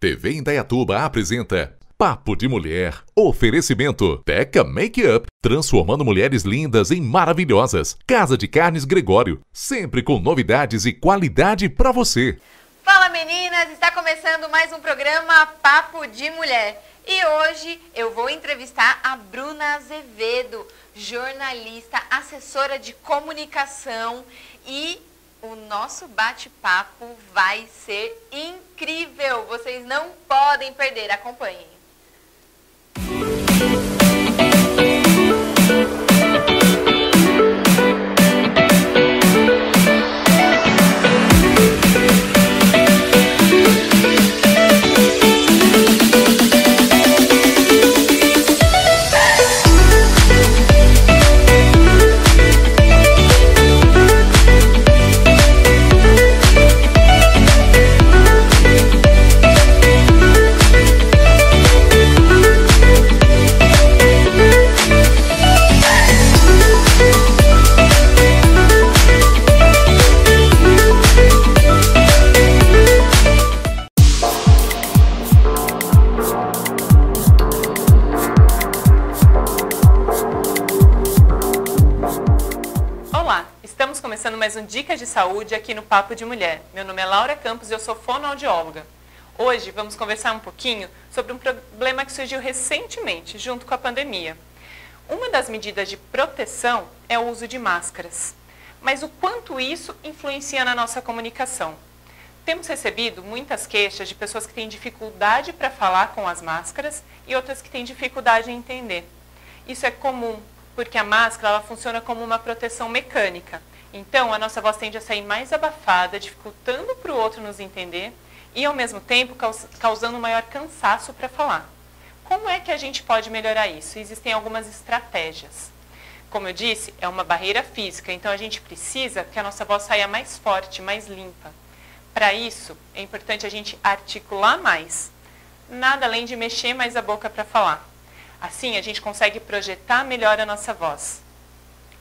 TV Indaiatuba apresenta Papo de Mulher. Oferecimento Teca Make-up, transformando mulheres lindas em maravilhosas. Casa de Carnes Gregório, sempre com novidades e qualidade para você. Fala meninas, está começando mais um programa Papo de Mulher. E hoje eu vou entrevistar a Bruna Azevedo, jornalista, assessora de comunicação, e o nosso bate-papo vai ser incrível. Vocês não podem perder, acompanhem. Estamos começando mais um Dicas de Saúde aqui no Papo de Mulher. Meu nome é Laura Campos e eu sou fonoaudióloga. Hoje vamos conversar um pouquinho sobre um problema que surgiu recentemente, junto com a pandemia. Uma das medidas de proteção é o uso de máscaras. Mas o quanto isso influencia na nossa comunicação? Temos recebido muitas queixas de pessoas que têm dificuldade para falar com as máscaras e outras que têm dificuldade em entender. Isso é comum, porque a máscara ela funciona como uma proteção mecânica. Então, a nossa voz tende a sair mais abafada, dificultando para o outro nos entender e, ao mesmo tempo, causando maior cansaço para falar. Como é que a gente pode melhorar isso? Existem algumas estratégias. Como eu disse, é uma barreira física, então a gente precisa que a nossa voz saia mais forte, mais limpa. Para isso, é importante a gente articular mais. Nada além de mexer mais a boca para falar. Assim, a gente consegue projetar melhor a nossa voz.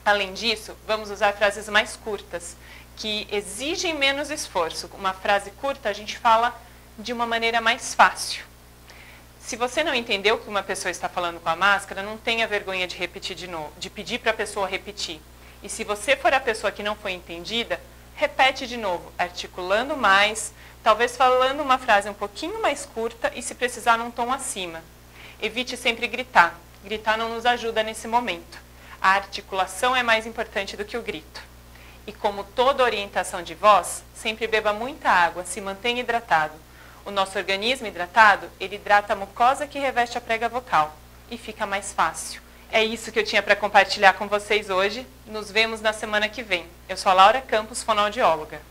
Além disso, vamos usar frases mais curtas, que exigem menos esforço. Uma frase curta a gente fala de uma maneira mais fácil. Se você não entendeu o que uma pessoa está falando com a máscara, não tenha vergonha de repetir de novo, de pedir para a pessoa repetir. E se você for a pessoa que não foi entendida, repete de novo, articulando mais, talvez falando uma frase um pouquinho mais curta e, se precisar, num tom acima. Evite sempre gritar. Gritar não nos ajuda nesse momento. A articulação é mais importante do que o grito. E como toda orientação de voz, sempre beba muita água, se mantenha hidratado. O nosso organismo hidratado, ele hidrata a mucosa que reveste a prega vocal e fica mais fácil. É isso que eu tinha para compartilhar com vocês hoje. Nos vemos na semana que vem. Eu sou a Laura Campos, fonoaudióloga.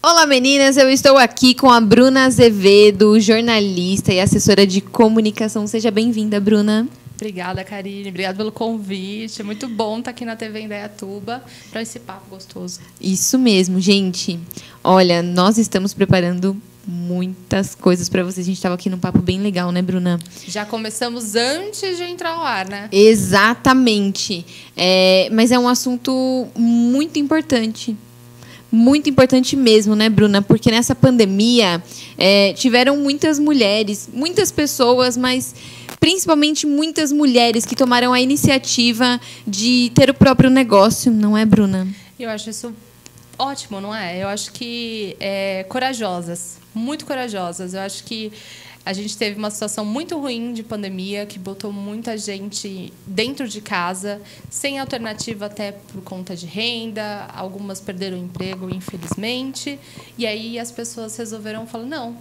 Olá meninas, eu estou aqui com a Bruna Azevedo, jornalista e assessora de comunicação. Seja bem-vinda, Bruna. Obrigada, Karine. Obrigada pelo convite. É muito bom estar aqui na TV Indaiatuba para esse papo gostoso. Isso mesmo, gente. Olha, nós estamos preparando muitas coisas para vocês. A gente estava aqui num papo bem legal, né, Bruna? Já começamos antes de entrar ao ar, né? Exatamente. Mas é um assunto muito importante. Muito importante mesmo, né, Bruna? Porque nessa pandemia tiveram muitas mulheres, muitas pessoas, mas principalmente muitas mulheres que tomaram a iniciativa de ter o próprio negócio, não é, Bruna? Eu acho isso ótimo, não é? Eu acho que corajosas, muito corajosas. Eu acho que a gente teve uma situação muito ruim de pandemia, que botou muita gente dentro de casa, sem alternativa até por conta de renda. Algumas perderam o emprego, infelizmente. E aí as pessoas resolveram falar, não,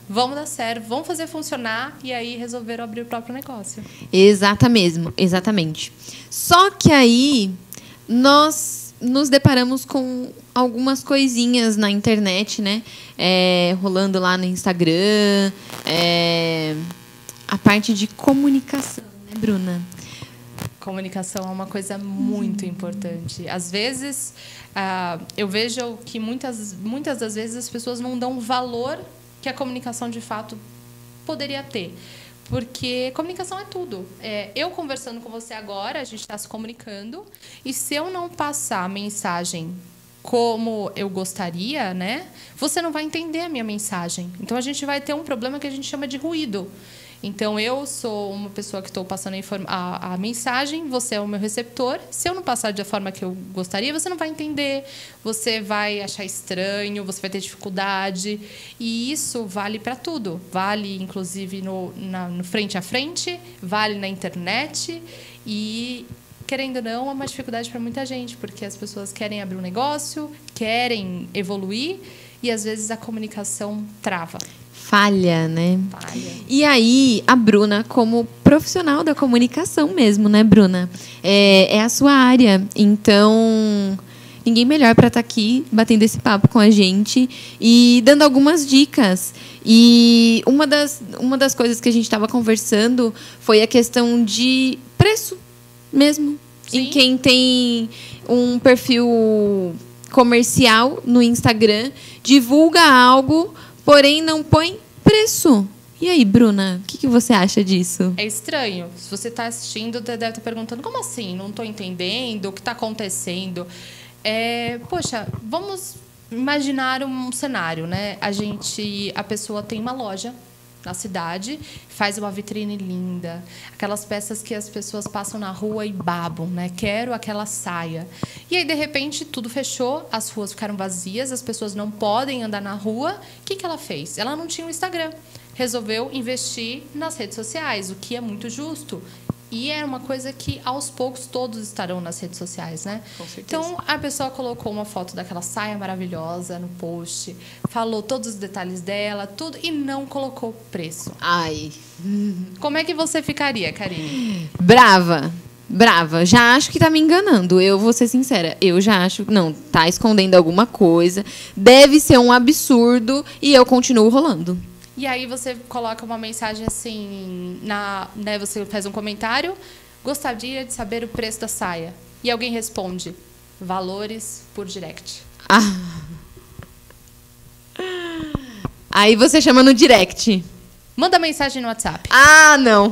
vamos dar certo, vamos fazer funcionar. E aí resolveram abrir o próprio negócio. Exatamente. Só que aí nós nos deparamos com algumas coisinhas na internet, né? Rolando lá no Instagram, a parte de comunicação, né, Bruna? Comunicação é uma coisa muito importante. Às vezes, eu vejo que muitas das vezes as pessoas não dão valor que a comunicação de fato poderia ter. Porque comunicação é tudo. Eu conversando com você agora, a gente está se comunicando, e se eu não passar a mensagem como eu gostaria, né, você não vai entender a minha mensagem. Então, a gente vai ter um problema que a gente chama de ruído. Então, eu sou uma pessoa que estou passando a mensagem, você é o meu receptor. Se eu não passar da forma que eu gostaria, você não vai entender, você vai achar estranho, você vai ter dificuldade. E isso vale para tudo. Vale, inclusive, no frente a frente, vale na internet. E, querendo ou não, é uma dificuldade para muita gente, porque as pessoas querem abrir um negócio, querem evoluir, e, às vezes, a comunicação trava. Falha, né? Falha. E aí, a Bruna, como profissional da comunicação mesmo, né, Bruna? É a sua área. Então, ninguém melhor para estar aqui batendo esse papo com a gente e dando algumas dicas. E uma das coisas que a gente estava conversando foi a questão de preço mesmo. Sim. Em quem tem um perfil comercial no Instagram, divulga algo, porém não põe preço. E aí, Bruna, o que você acha disso? É estranho. Se você está assistindo, você deve estar perguntando, como assim? Não estou entendendo, o que está acontecendo? Poxa, vamos imaginar um cenário, né? A pessoa tem uma loja na cidade, faz uma vitrine linda, aquelas peças que as pessoas passam na rua e babam, né? Quero aquela saia. E aí, de repente, tudo fechou, as ruas ficaram vazias, as pessoas não podem andar na rua. O que ela fez? Ela não tinha um Instagram. Resolveu investir nas redes sociais, o que é muito justo. E é uma coisa que, aos poucos, todos estarão nas redes sociais, né? Com certeza. Então, a pessoa colocou uma foto daquela saia maravilhosa no post, falou todos os detalhes dela, tudo, e não colocou preço. Ai, Como é que você ficaria, Karine? brava. Já acho que tá me enganando. Eu vou ser sincera. Eu já acho... Não, tá escondendo alguma coisa. Deve ser um absurdo e eu continuo rolando. E aí você coloca uma mensagem assim, né, você faz um comentário, gostaria de saber o preço da saia. E alguém responde, valores por direct. Aí você chama no direct. Manda mensagem no WhatsApp.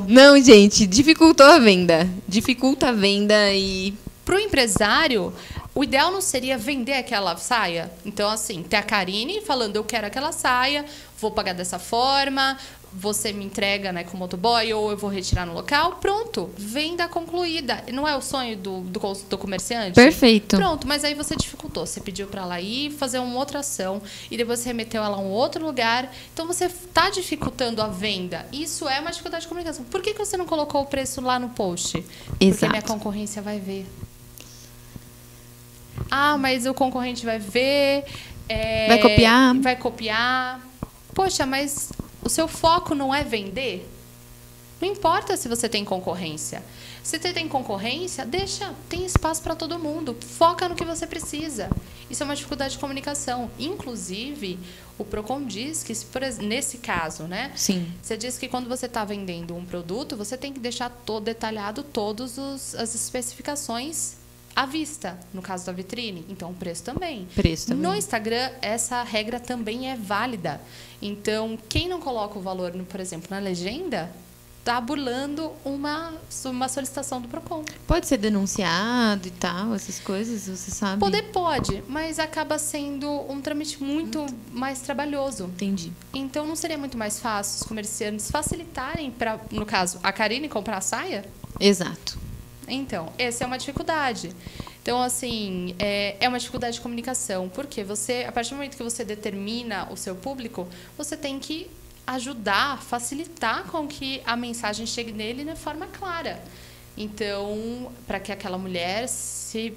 Não, gente. Dificultou a venda. Dificulta a venda e... Para o empresário, o ideal não seria vender aquela saia? Então, assim, ter a Karine falando, eu quero aquela saia, vou pagar dessa forma, você me entrega, né, com o motoboy, ou eu vou retirar no local. Pronto, venda concluída. Não é o sonho do comerciante? Perfeito. Pronto, mas aí você dificultou. Você pediu para ela ir fazer uma outra ação e depois você remeteu ela a um outro lugar. Então, você está dificultando a venda. Isso é uma dificuldade de comunicação. Por que você não colocou o preço lá no post? Porque Exato. minha concorrência vai ver. Mas o concorrente vai ver... Vai copiar. Poxa, mas o seu foco não é vender? Não importa se você tem concorrência. Se você tem concorrência, tem espaço para todo mundo. Foca no que você precisa. Isso é uma dificuldade de comunicação. Inclusive, o Procon diz que, nesse caso, né? Sim. Você diz que quando você está vendendo um produto, você tem que deixar detalhado todas as especificações à vista, no caso da vitrine. Então, o preço também. No Instagram, essa regra também é válida. Então, quem não coloca o valor, por exemplo, na legenda, está burlando uma solicitação do Procon. Pode ser denunciado e tal, essas coisas, você sabe? Pode, mas acaba sendo um trâmite muito mais trabalhoso. Entendi. Então, não seria muito mais fácil os comerciantes facilitarem para, no caso, a Karine comprar a saia? Exato. Então, essa é uma dificuldade. Então, assim, é uma dificuldade de comunicação. Porque a partir do momento que você determina o seu público, você tem que ajudar, facilitar com que a mensagem chegue nele de forma clara. Então, para que aquela mulher se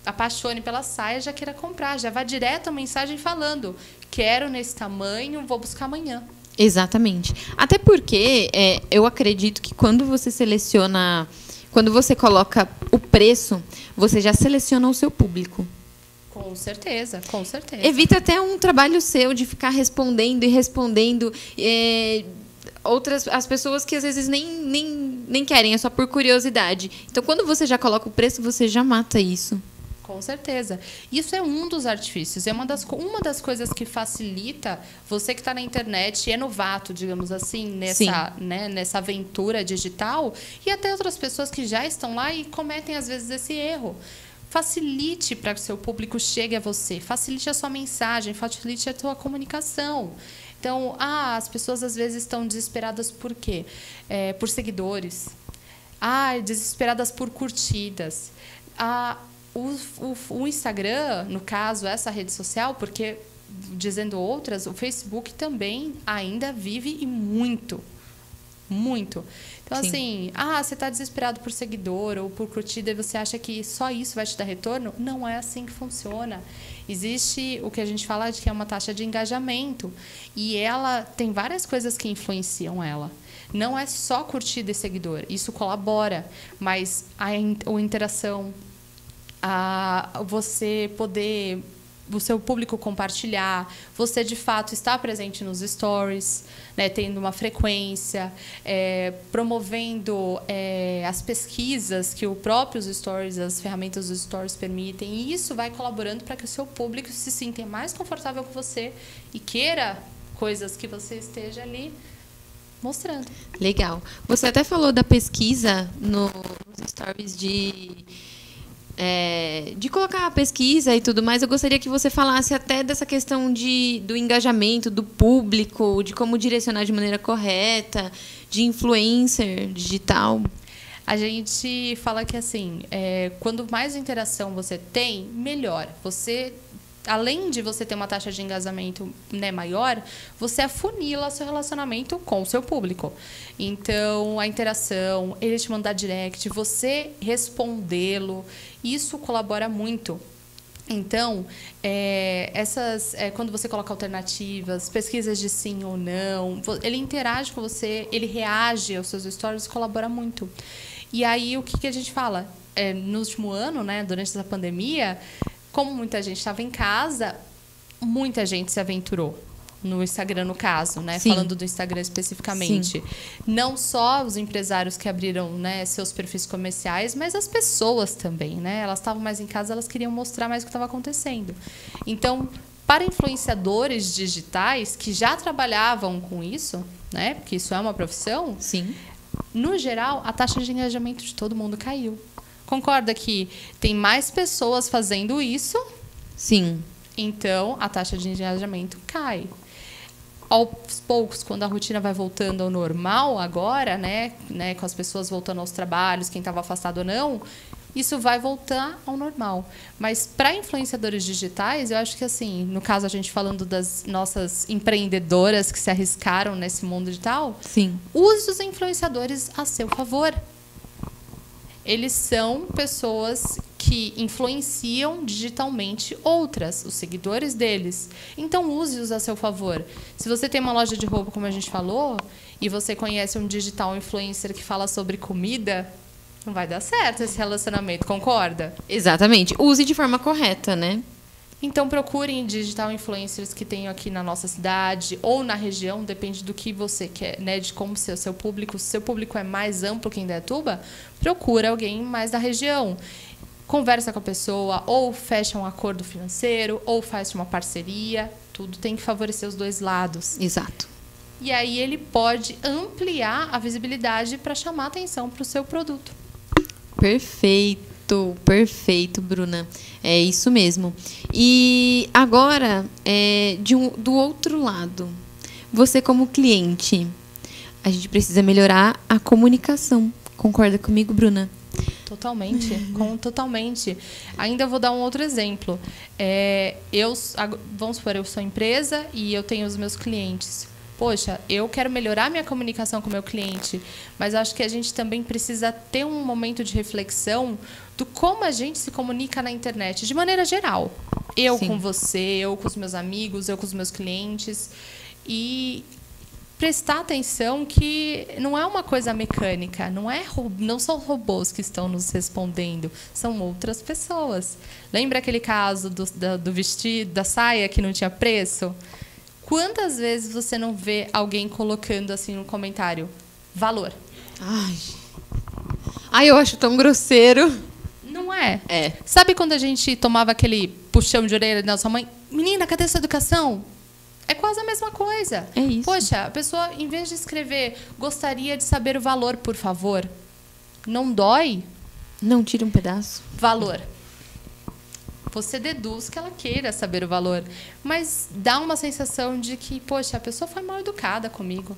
apaixone pela saia, já queira comprar, já vá direto a mensagem falando, quero nesse tamanho, vou buscar amanhã. Exatamente. Até porque eu acredito que quando você seleciona... Quando você coloca o preço, você já seleciona o seu público. Com certeza, com certeza. Evita até um trabalho seu de ficar respondendo e respondendo as pessoas que às vezes nem querem, é só por curiosidade. Então, quando você já coloca o preço, você já mata isso. Com certeza. Isso é um dos artifícios. É uma das coisas que facilita você que está na internet e é novato, digamos assim, nessa aventura digital, e até outras pessoas que já estão lá e cometem, às vezes, esse erro. Facilite para que o seu público chegue a você. Facilite a sua mensagem, facilite a sua comunicação. Então, as pessoas, às vezes, estão desesperadas por quê? Por seguidores. Desesperadas por curtidas. O Instagram, no caso, essa rede social, porque, dizendo outras, o Facebook também ainda vive e muito. Muito. Então, Sim. assim, você está desesperado por seguidor ou por curtida e você acha que só isso vai te dar retorno? Não é assim que funciona. Existe o que a gente fala de que é uma taxa de engajamento. E ela tem várias coisas que influenciam ela. Não é só curtida e seguidor. Isso colabora. Mas a interação, você poder, o seu público compartilhar, você de fato estar presente nos stories, né, tendo uma frequência, promovendo as pesquisas que os próprios stories, as ferramentas dos stories permitem, e isso vai colaborando para que o seu público se sinta mais confortável com você e queira coisas que você esteja ali mostrando. Legal. Você até falou da pesquisa nos stories de colocar a pesquisa e tudo mais. Eu gostaria que você falasse até dessa questão do engajamento do público, de como direcionar de maneira correta, de influencer digital. A gente fala que, assim, quando mais interação você tem, melhor. Além de você ter uma taxa de engajamento, né, maior, você afunila seu relacionamento com o seu público. Então, a interação, ele te mandar direct, você respondê-lo, isso colabora muito. Então, quando você coloca alternativas, pesquisas de sim ou não, ele interage com você, ele reage aos seus stories, colabora muito. E aí, o que a gente fala? No último ano, né, durante essa pandemia, como muita gente estava em casa, muita gente se aventurou no Instagram, no caso, né? Sim. Falando do Instagram especificamente. Sim. Não só os empresários que abriram, né, seus perfis comerciais, mas as pessoas também, né? Elas estavam mais em casa, elas queriam mostrar mais o que estava acontecendo. Então, para influenciadores digitais que já trabalhavam com isso, né? Porque isso é uma profissão. Sim. No geral, a taxa de engajamento de todo mundo caiu. Concorda que tem mais pessoas fazendo isso? Sim. Então, a taxa de engajamento cai. Aos poucos, quando a rotina vai voltando ao normal agora, né, com as pessoas voltando aos trabalhos, quem estava afastado ou não, isso vai voltar ao normal. Mas para influenciadores digitais, eu acho que, assim, no caso a gente falando das nossas empreendedoras que se arriscaram nesse mundo digital, sim, use os influenciadores a seu favor. Eles são pessoas que influenciam digitalmente outras, os seguidores deles. Então, use-os a seu favor. Se você tem uma loja de roupa, como a gente falou, e você conhece um digital influencer que fala sobre comida, não vai dar certo esse relacionamento, concorda? Exatamente. Use de forma correta, né? Então, procurem digital influencers que tenham aqui na nossa cidade ou na região, depende do que você quer, né? De como ser o seu público. Se o seu público é mais amplo que em Indaiatuba, procura alguém mais da região. Conversa com a pessoa, ou fecha um acordo financeiro, ou faz uma parceria. Tudo tem que favorecer os dois lados. Exato. E aí ele pode ampliar a visibilidade para chamar atenção para o seu produto. Perfeito, perfeito, Bruna. É isso mesmo. E agora, do outro lado, você como cliente, a gente precisa melhorar a comunicação. Concorda comigo, Bruna? Totalmente, totalmente. Ainda vou dar um outro exemplo. Vamos supor, eu sou empresa e eu tenho os meus clientes. Poxa, eu quero melhorar minha comunicação com o meu cliente, mas acho que a gente também precisa ter um momento de reflexão do como a gente se comunica na internet, de maneira geral. Eu Sim. com você, eu com os meus amigos, eu com os meus clientes. E prestar atenção que não é uma coisa mecânica, não são robôs que estão nos respondendo, são outras pessoas. Lembra aquele caso do vestido, da saia que não tinha preço? Quantas vezes você não vê alguém colocando assim no comentário, valor? Ai, eu acho tão grosseiro. Não é? É. Sabe quando a gente tomava aquele puxão de orelha da nossa mãe? Menina, cadê sua educação? É quase a mesma coisa. É isso. Poxa, a pessoa, em vez de escrever, gostaria de saber o valor, por favor. Não dói? Não tira um pedaço. Valor. Você deduz que ela queira saber o valor. Mas dá uma sensação de que, poxa, a pessoa foi mal educada comigo.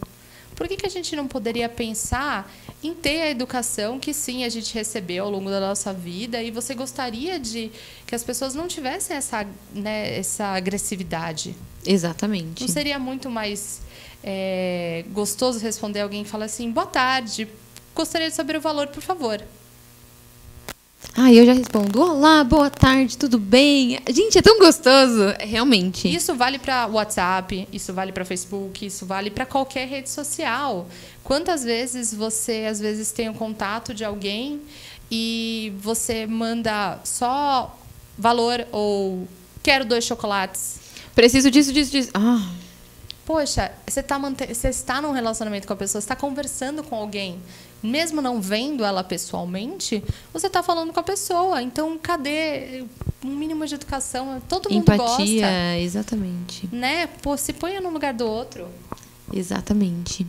Por que a gente não poderia pensar em ter a educação que sim a gente recebeu ao longo da nossa vida e você gostaria de que as pessoas não tivessem essa agressividade? Exatamente. Não seria muito mais gostoso responder alguém e falar assim, boa tarde, gostaria de saber o valor, por favor. Eu já respondo, olá, boa tarde, tudo bem? Gente, é tão gostoso, realmente. Isso vale para WhatsApp, isso vale para Facebook, isso vale para qualquer rede social. Quantas vezes você, às vezes, tem o contato de alguém e você manda só valor ou quero 2 chocolates? Preciso disso. Poxa, você está num relacionamento com a pessoa, você está conversando com alguém. Mesmo não vendo ela pessoalmente, você está falando com a pessoa. Então, cadê um mínimo de educação? Todo mundo Empatia, gosta. Exatamente. Né? Pô, se ponha no lugar do outro. Exatamente.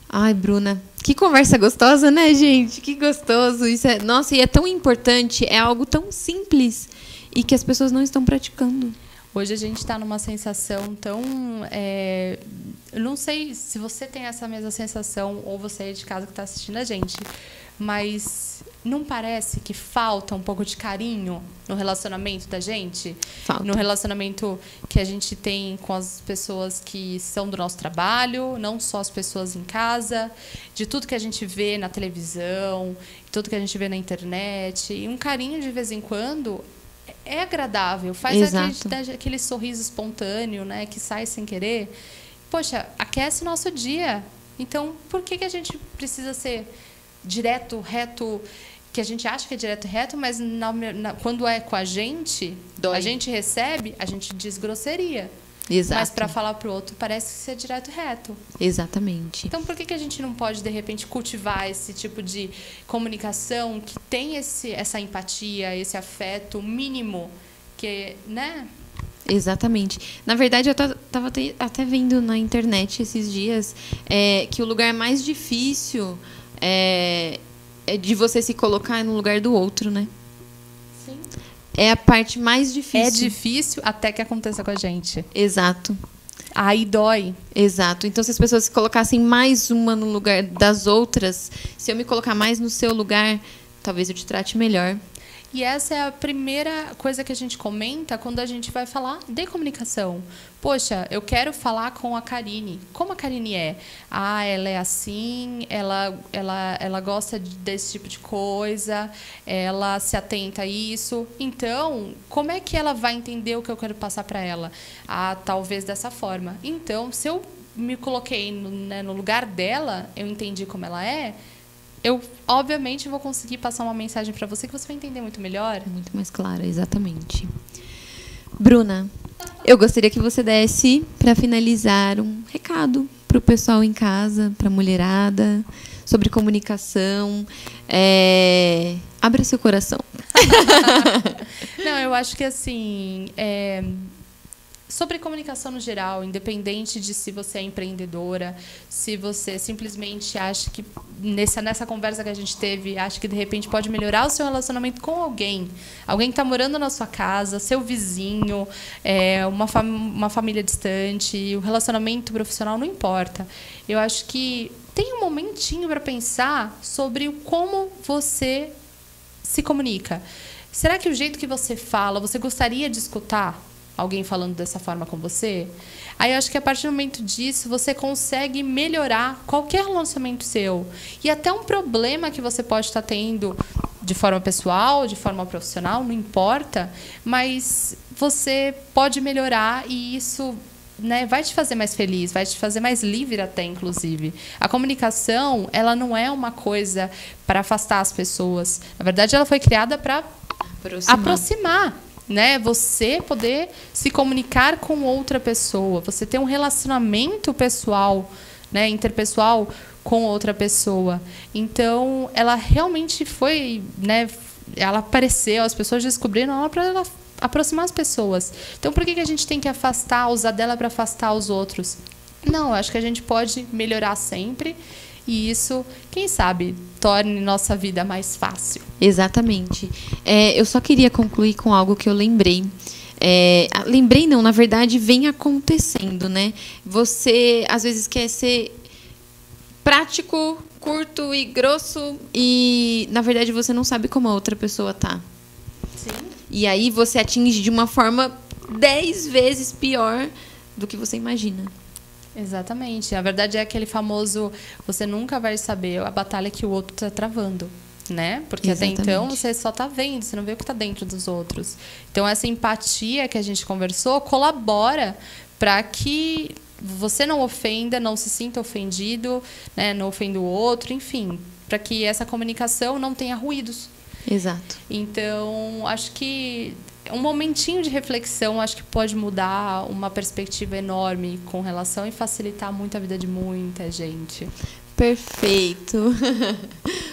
Ai, Bruna, que conversa gostosa, né, gente? Que gostoso. Nossa, e é tão importante, é algo tão simples e que as pessoas não estão praticando. Hoje a gente está numa sensação tão... eu não sei se você tem essa mesma sensação ou você é de casa que está assistindo a gente, mas não parece que falta um pouco de carinho no relacionamento da gente? Falta. No relacionamento que a gente tem com as pessoas que são do nosso trabalho, não só as pessoas em casa, de tudo que a gente vê na televisão, tudo que a gente vê na internet. E um carinho de vez em quando... é agradável, faz aquele sorriso espontâneo, né, que sai sem querer. Poxa, aquece o nosso dia. Então, por que a gente precisa ser direto, reto, que a gente acha que é direto e reto, mas quando é com a gente recebe, a gente diz grosseria. Exato. Mas para falar para o outro parece ser direto e reto. Exatamente. Então, por que a gente não pode, de repente, cultivar esse tipo de comunicação que tem essa empatia, esse afeto mínimo, que, né? Exatamente. Na verdade, eu estava até vendo na internet esses dias que o lugar mais difícil é de você se colocar no lugar do outro, né? Sim. É a parte mais difícil. É difícil até que aconteça com a gente. Exato. Aí dói. Exato. Então, se as pessoas se colocassem mais uma no lugar das outras, se eu me colocar mais no seu lugar, talvez eu te trate melhor. E essa é a primeira coisa que a gente comenta quando a gente vai falar de comunicação. Poxa, eu quero falar com a Karine. Como a Karine é? Ela é assim, ela gosta desse tipo de coisa, ela se atenta a isso. Então, como é que ela vai entender o que eu quero passar para ela? Talvez dessa forma. Então, se eu me coloquei no lugar dela, eu entendi como ela é, eu, obviamente, vou conseguir passar uma mensagem para você que você vai entender muito melhor. Muito mais clara, exatamente. Bruna, eu gostaria que você desse, para finalizar, um recado para o pessoal em casa, para a mulherada, sobre comunicação. Abra seu coração. Não, eu acho que, assim... sobre comunicação no geral, independente de se você é empreendedora, se você simplesmente acha que, nessa conversa que a gente teve, acha que de repente pode melhorar o seu relacionamento com alguém que está morando na sua casa, seu vizinho, uma família distante, o relacionamento profissional, não importa. Eu acho que tem um momentinho para pensar sobre como você se comunica. Será que o jeito que você fala, você gostaria de escutar alguém falando dessa forma com você? Aí eu acho que a partir do momento disso, você consegue melhorar qualquer relacionamento seu. E até um problema que você pode estar tendo de forma pessoal, de forma profissional, não importa, mas você pode melhorar e isso, né, vai te fazer mais feliz, vai te fazer mais livre até, inclusive. A comunicação, ela não é uma coisa para afastar as pessoas. Na verdade, ela foi criada para aproximar. Né? Você poder se comunicar com outra pessoa, você ter um relacionamento pessoal, né, interpessoal com outra pessoa. Então, ela realmente foi, né, ela apareceu, as pessoas descobriram ela para ela aproximar as pessoas. Então, por que a gente tem que usar dela para afastar os outros? Não, eu acho que a gente pode melhorar sempre e isso, quem sabe, torne nossa vida mais fácil. Exatamente. Eu só queria concluir com algo que eu lembrei. Lembrei não, na verdade, vem acontecendo, né? Você, às vezes, quer ser prático, curto e grosso e, na verdade, você não sabe como a outra pessoa tá. Sim. E aí você atinge de uma forma 10 vezes pior do que você imagina. Exatamente. A verdade é aquele famoso, você nunca vai saber a batalha que o outro está travando, né? Porque Exatamente. até então você só está vendo, você não vê o que está dentro dos outros. Então essa empatia que a gente conversou colabora para que você não ofenda, não se sinta ofendido, né? Não ofenda o outro, enfim, para que essa comunicação não tenha ruídos. Exato. Então, acho que um momentinho de reflexão acho que pode mudar uma perspectiva enorme com relação e facilitar muito a vida de muita gente. Perfeito.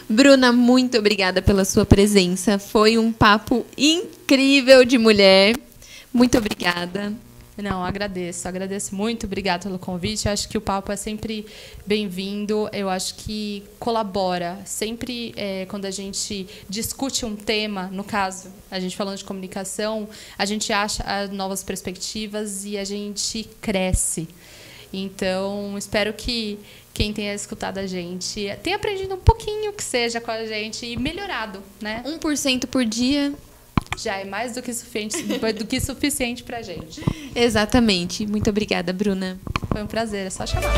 Bruna, muito obrigada pela sua presença. Foi um papo incrível de mulher. Muito obrigada. Não, agradeço muito, obrigada pelo convite. Eu acho que o papo é sempre bem-vindo, eu acho que colabora. Sempre quando a gente discute um tema, no caso, a gente falando de comunicação, a gente acha novas perspectivas e a gente cresce. Então, espero que quem tenha escutado a gente tenha aprendido um pouquinho que seja com a gente e melhorado, né? 1% por dia. Já é mais do que suficiente para a gente. Exatamente. Muito obrigada, Bruna. Foi um prazer, é só chamar.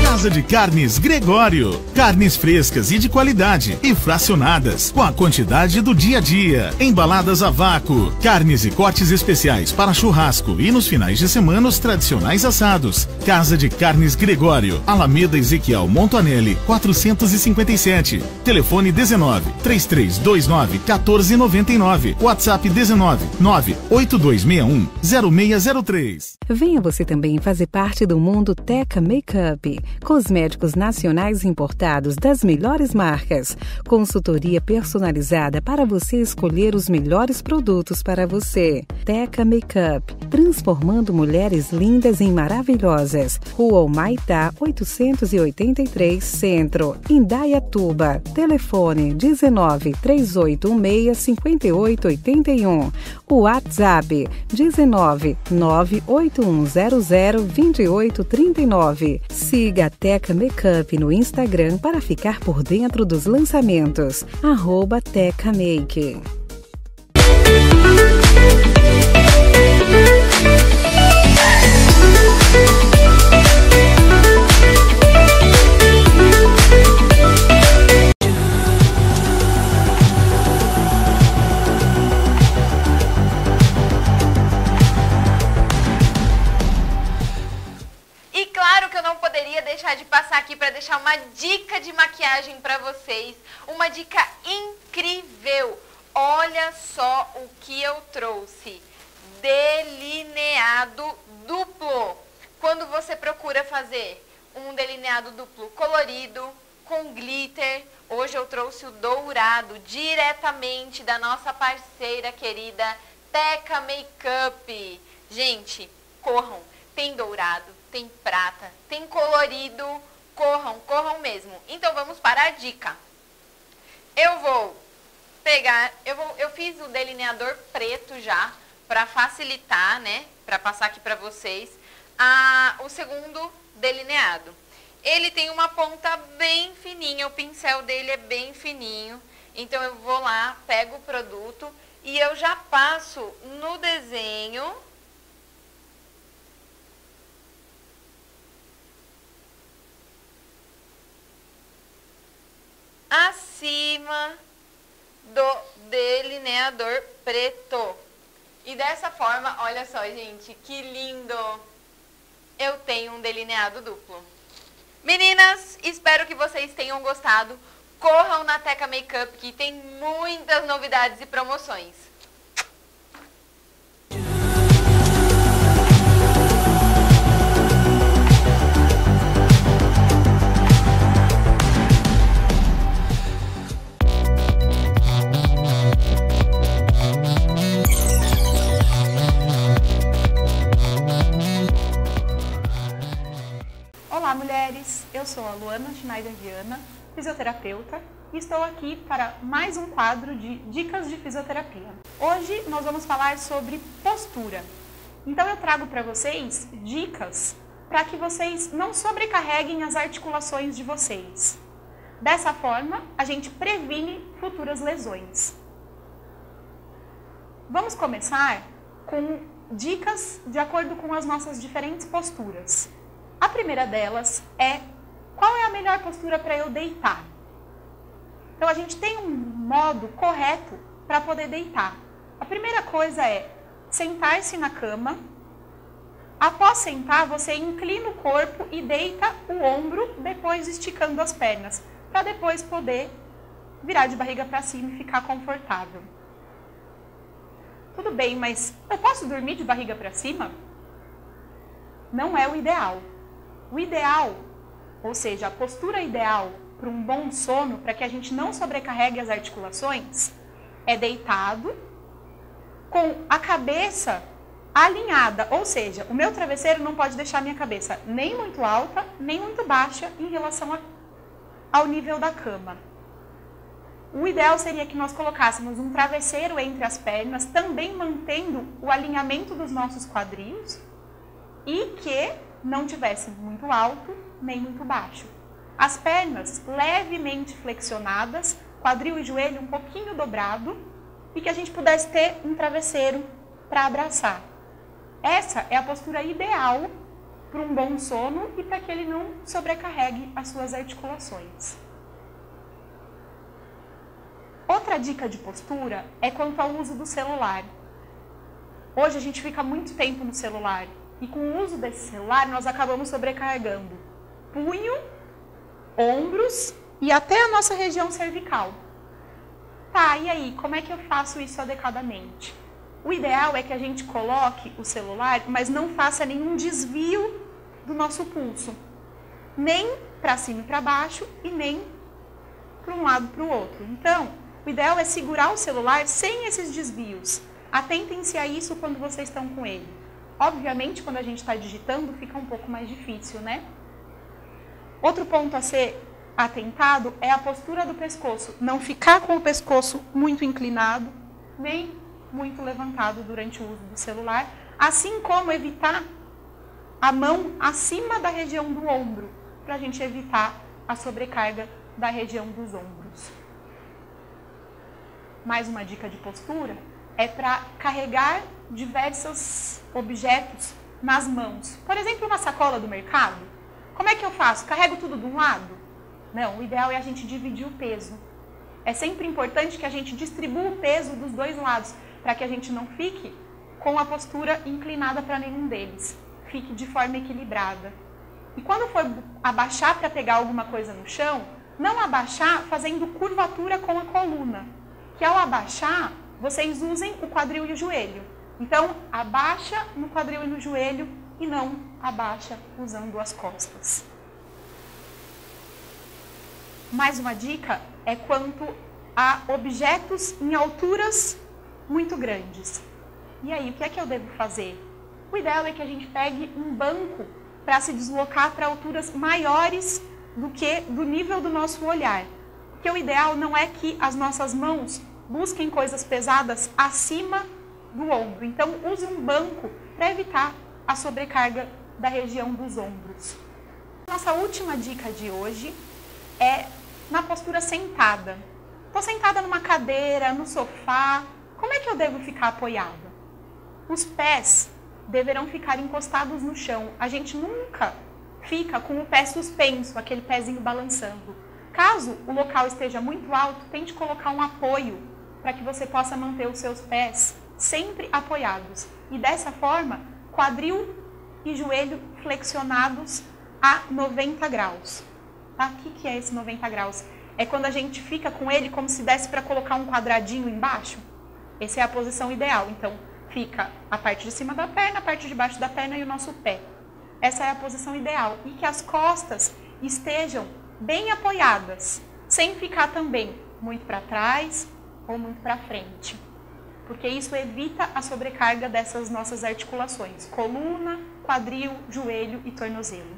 Casa de Carnes Gregório. Carnes frescas e de qualidade e fracionadas, com a quantidade do dia a dia. Embaladas a vácuo. Carnes e cortes especiais para churrasco e nos finais de semana os tradicionais assados. Casa de Carnes Gregório. Alameda Ezequiel Montanelli, 457. Telefone 19 3329 1499. WhatsApp 19 98261 0603. Venha você também fazer parte do mundo Teca Makeup. Cosméticos nacionais importados das melhores marcas. Consultoria personalizada para você escolher os melhores produtos para você. Teca Makeup. Transformando mulheres lindas em maravilhosas. Rua Humaitá, 883 Centro, Indaiatuba. Telefone 19 3816 5881. WhatsApp 19 98100 2839. Siga a Teca Makeup no Instagram para ficar por dentro dos lançamentos. @Teca Make. De passar aqui para deixar uma dica de maquiagem para vocês, uma dica incrível. Olha só o que eu trouxe, delineado duplo. Quando você procura fazer um delineado duplo colorido, com glitter, hoje eu trouxe o dourado, diretamente da nossa parceira querida Teca Makeup. Gente, corram, tem dourado, tem prata, tem colorido, corram mesmo. Então vamos para a dica. Eu vou pegar, eu fiz o delineador preto já, para facilitar, né, para passar aqui para vocês, o segundo delineado. Ele tem uma ponta bem fininha, o pincel dele é bem fininho, então eu vou lá, pego o produto e eu já passo no desenho acima do delineador preto. E dessa forma, olha só, gente, que lindo! Eu tenho um delineado duplo. Meninas, espero que vocês tenham gostado. Corram na Teca Makeup, que tem muitas novidades e promoções. mulheres! Eu sou a Luana Schneider Viana, fisioterapeuta, e estou aqui para mais um quadro de Dicas de Fisioterapia. Hoje nós vamos falar sobre postura. Então eu trago para vocês dicas para que vocês não sobrecarreguem as articulações de vocês. Dessa forma, a gente previne futuras lesões. Vamos começar com dicas de acordo com as nossas diferentes posturas. A primeira delas é: qual é a melhor postura para eu deitar? Então a gente tem um modo correto para poder deitar. A primeira coisa é sentar-se na cama. Após sentar, você inclina o corpo e deita o ombro, depois esticando as pernas, para depois poder virar de barriga para cima e ficar confortável. Tudo bem, mas eu posso dormir de barriga para cima? Não é o ideal. O ideal, ou seja, a postura ideal para um bom sono, para que a gente não sobrecarregue as articulações, é deitado, com a cabeça alinhada, ou seja, o meu travesseiro não pode deixar a minha cabeça nem muito alta, nem muito baixa em relação ao nível da cama. O ideal seria que nós colocássemos um travesseiro entre as pernas, também mantendo o alinhamento dos nossos quadris e que não tivesse muito alto nem muito baixo. As pernas levemente flexionadas, quadril e joelho um pouquinho dobrado e que a gente pudesse ter um travesseiro para abraçar. Essa é a postura ideal para um bom sono e para que ele não sobrecarregue as suas articulações. Outra dica de postura é quanto ao uso do celular. Hoje a gente fica muito tempo no celular e com o uso desse celular nós acabamos sobrecarregando punho, ombros e até a nossa região cervical. Tá, e aí, como é que eu faço isso adequadamente? O ideal é que a gente coloque o celular, mas não faça nenhum desvio do nosso pulso. Nem para cima e para baixo e nem para um lado para o outro. Então, o ideal é segurar o celular sem esses desvios. Atentem-se a isso quando vocês estão com ele. Obviamente, quando a gente está digitando, fica um pouco mais difícil, né? Outro ponto a ser atentado é a postura do pescoço. Não ficar com o pescoço muito inclinado, nem muito levantado durante o uso do celular, assim como evitar a mão acima da região do ombro, para a gente evitar a sobrecarga da região dos ombros. Mais uma dica de postura é para carregar diversos objetos nas mãos. Por exemplo, uma sacola do mercado. Como é que eu faço? Carrego tudo de um lado? Não, o ideal é a gente dividir o peso. É sempre importante que a gente distribua o peso dos dois lados, para que a gente não fique com a postura inclinada para nenhum deles. Fique de forma equilibrada. E quando for abaixar para pegar alguma coisa no chão, não abaixar fazendo curvatura com a coluna. Que ao abaixar, vocês usem o quadril e o joelho. Então, abaixa no quadril e no joelho e não abaixa usando as costas. Mais uma dica é quanto a objetos em alturas muito grandes. E aí, o que é que eu devo fazer? O ideal é que a gente pegue um banco para se deslocar para alturas maiores do que do nível do nosso olhar. Porque o ideal não é que as nossas mãos busquem coisas pesadas acima do ombro. Então, use um banco para evitar a sobrecarga da região dos ombros. Nossa última dica de hoje é na postura sentada. Estou sentada numa cadeira, no sofá. Como é que eu devo ficar apoiada? Os pés deverão ficar encostados no chão. A gente nunca fica com o pé suspenso, aquele pezinho balançando. Caso o local esteja muito alto, tente colocar um apoio para que você possa manter os seus pés sempre apoiados. E dessa forma, quadril e joelho flexionados a 90 graus. Tá? O que é esse 90 graus? É quando a gente fica com ele como se desse para colocar um quadradinho embaixo. Essa é a posição ideal. Então, fica a parte de cima da perna, a parte de baixo da perna e o nosso pé. Essa é a posição ideal. E que as costas estejam bem apoiadas, sem ficar também muito para trás ou muito para frente. Porque isso evita a sobrecarga dessas nossas articulações, coluna, quadril, joelho e tornozelo.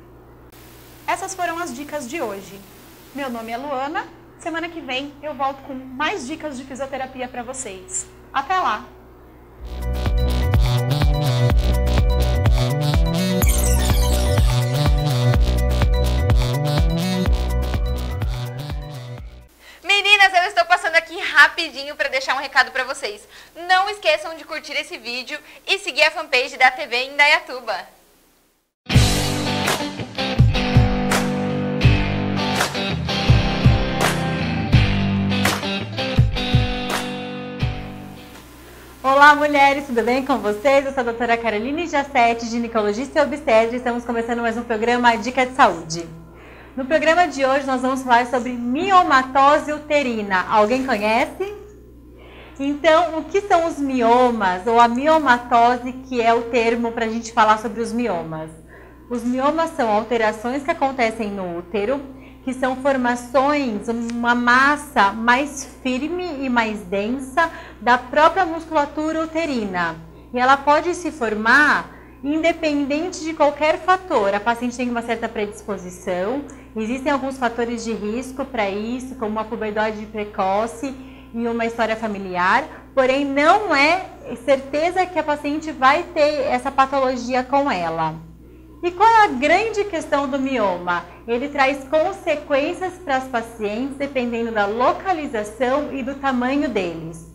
essas foram as dicas de hoje. Meu nome é Luana, semana que vem eu volto com mais dicas de fisioterapia para vocês. Até lá! Meninas, eu estou passando aqui rapidinho para deixar um recado para vocês. Não esqueçam de curtir esse vídeo e seguir a fanpage da TV Indaiatuba. Olá, mulheres, tudo bem com vocês? Eu sou a doutora Caroline Giassetti, ginecologista e obstetra, e estamos começando mais um programa Dica de Saúde. No programa de hoje nós vamos falar sobre miomatose uterina. Alguém conhece? Então, o que são os miomas, ou a miomatose, que é o termo para a gente falar sobre os miomas? Os miomas são alterações que acontecem no útero, que são formações, uma massa mais firme e mais densa da própria musculatura uterina. E ela pode se formar independente de qualquer fator. A paciente tem uma certa predisposição, existem alguns fatores de risco para isso, como uma puberdade precoce e uma história familiar, porém não é certeza que a paciente vai ter essa patologia com ela. E qual é a grande questão do mioma? Ele traz consequências para as pacientes dependendo da localização e do tamanho deles.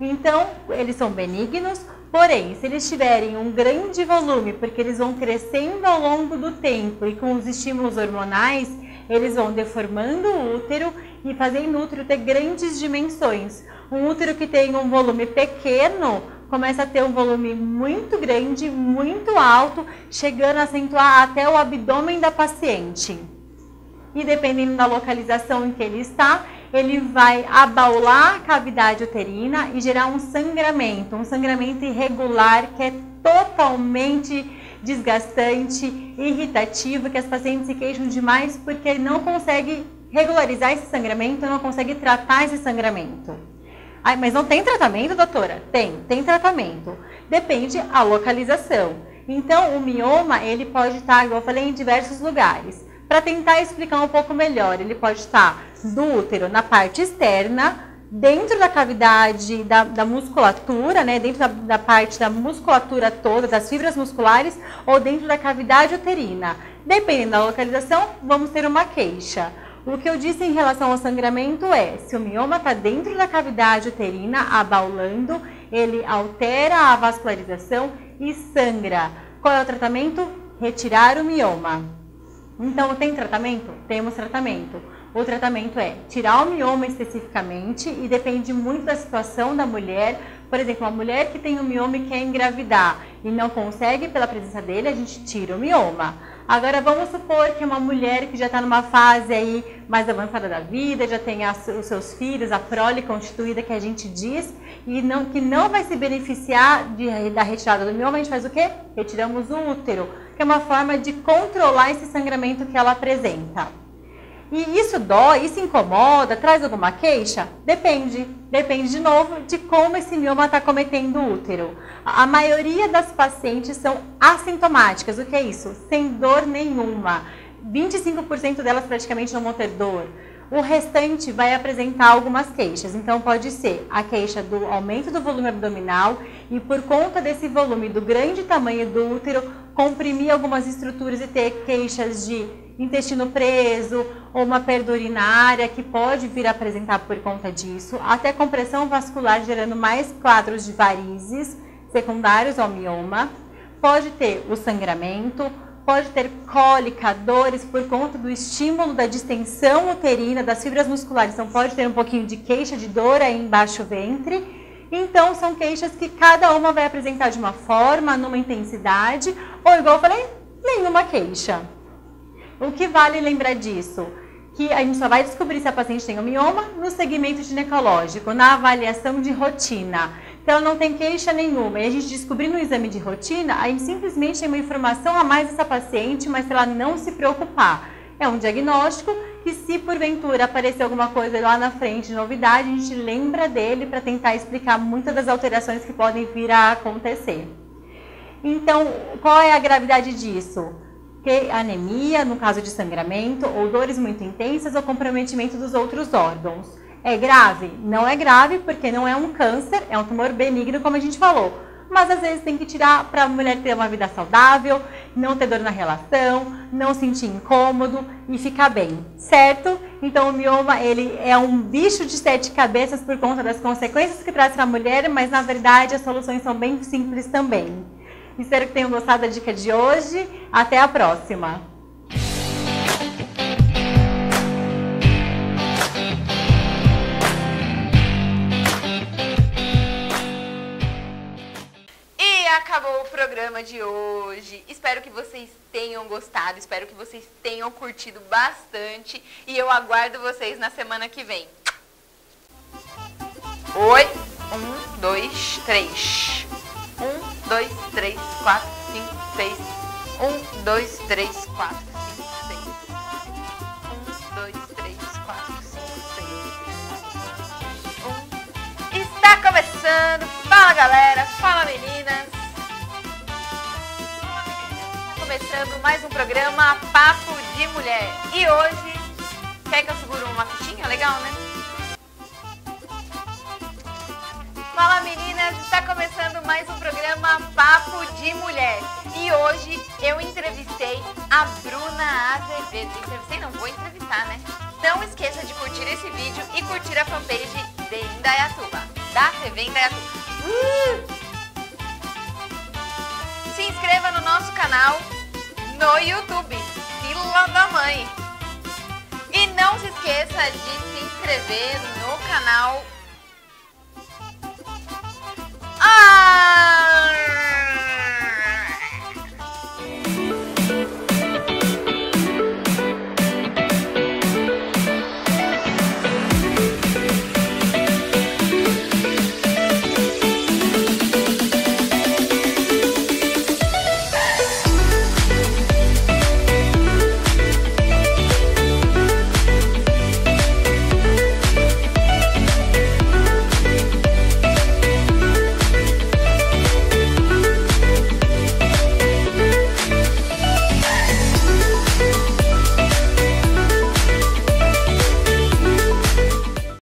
Então, eles são benignos, porém, se eles tiverem um grande volume, porque eles vão crescendo ao longo do tempo e com os estímulos hormonais, eles vão deformando o útero e fazendo o útero ter grandes dimensões. Um útero que tem um volume pequeno começa a ter um volume muito grande, muito alto, chegando a acentuar até o abdômen da paciente. E dependendo da localização em que ele está, ele vai abaular a cavidade uterina e gerar um sangramento irregular que é totalmente desgastante, irritativo, que as pacientes se queixam demais porque não consegue regularizar esse sangramento, não consegue tratar esse sangramento. Ai, mas não tem tratamento, doutora? Tem tratamento. Depende a localização. Então, o mioma, ele pode estar, igual eu falei, em diversos lugares. Para tentar explicar um pouco melhor, ele pode estar do útero na parte externa, dentro da cavidade da musculatura, né, dentro da parte da musculatura toda, das fibras musculares, ou dentro da cavidade uterina. Dependendo da localização, vamos ter uma queixa. O que eu disse em relação ao sangramento é, se o mioma está dentro da cavidade uterina, abaulando, ele altera a vascularização e sangra. Qual é o tratamento? Retirar o mioma. Então, tem tratamento? Temos tratamento. O tratamento é tirar o mioma especificamente e depende muito da situação da mulher. Por exemplo, uma mulher que tem um mioma e quer engravidar e não consegue pela presença dele, a gente tira o mioma. Agora, vamos supor que uma mulher que já está numa fase aí mais avançada da vida, já tem os seus filhos, a prole constituída que a gente diz, e que não vai se beneficiar da retirada do mioma, a gente faz o quê? Retiramos o útero, que é uma forma de controlar esse sangramento que ela apresenta. E isso dói, isso incomoda, traz alguma queixa? Depende. Depende, de novo, de como esse mioma está cometendo o útero. A maioria das pacientes são assintomáticas. O que é isso? Sem dor nenhuma. 25% delas praticamente não vão ter dor. O restante vai apresentar algumas queixas. Então, pode ser a queixa do aumento do volume abdominal e, por conta desse volume, do grande tamanho do útero, comprimir algumas estruturas e ter queixas de intestino preso ou uma perda urinária que pode vir a apresentar por conta disso, até compressão vascular gerando mais quadros de varizes secundários ao mioma, pode ter o sangramento, pode ter cólica, dores por conta do estímulo da distensão uterina das fibras musculares, então pode ter um pouquinho de queixa de dor aí embaixo do ventre. Então são queixas que cada uma vai apresentar de uma forma, numa intensidade, ou igual eu falei, nenhuma queixa. O que vale lembrar disso? Que a gente só vai descobrir se a paciente tem um mioma no segmento ginecológico, na avaliação de rotina. Então, ela não tem queixa nenhuma. E a gente descobrir no exame de rotina, a gente simplesmente tem uma informação a mais dessa paciente, mas se ela não se preocupar. É um diagnóstico que, se porventura aparecer alguma coisa lá na frente de novidade, a gente lembra dele para tentar explicar muitas das alterações que podem vir a acontecer. Então, qual é a gravidade disso? que anemia, no caso de sangramento, ou dores muito intensas ou comprometimento dos outros órgãos. É grave? Não é grave, porque não é um câncer, é um tumor benigno, como a gente falou. Mas às vezes tem que tirar para a mulher ter uma vida saudável, não ter dor na relação, não sentir incômodo e ficar bem, certo? Então o mioma, ele é um bicho de 7 cabeças por conta das consequências que traz para a mulher, mas na verdade as soluções são bem simples também. Espero que tenham gostado da dica de hoje. Até a próxima! E acabou o programa de hoje. Espero que vocês tenham gostado, espero que vocês tenham curtido bastante. E eu aguardo vocês na semana que vem. Oi! 1, 2, 3. 1, 2, 3, 4, 5, 6. 1, 2, 3, 4, 5, 6. 1, 2, 3, 4, 5, 6. Está começando. Fala, galera. Fala, meninas. Está começando mais um programa Papo de Mulher. E hoje, quer que eu seguro uma fichinha? Legal, né? Fala, meninas, está começando mais um programa Papo de Mulher. E hoje eu entrevistei a Bruna Azevedo. Entrevistei? Não, vou entrevistar, né? Não esqueça de curtir esse vídeo e curtir a fanpage de Indaiatuba, da TV Indaiatuba. Se inscreva no nosso canal no YouTube, Fila da Mãe. E não se esqueça de se inscrever no canal...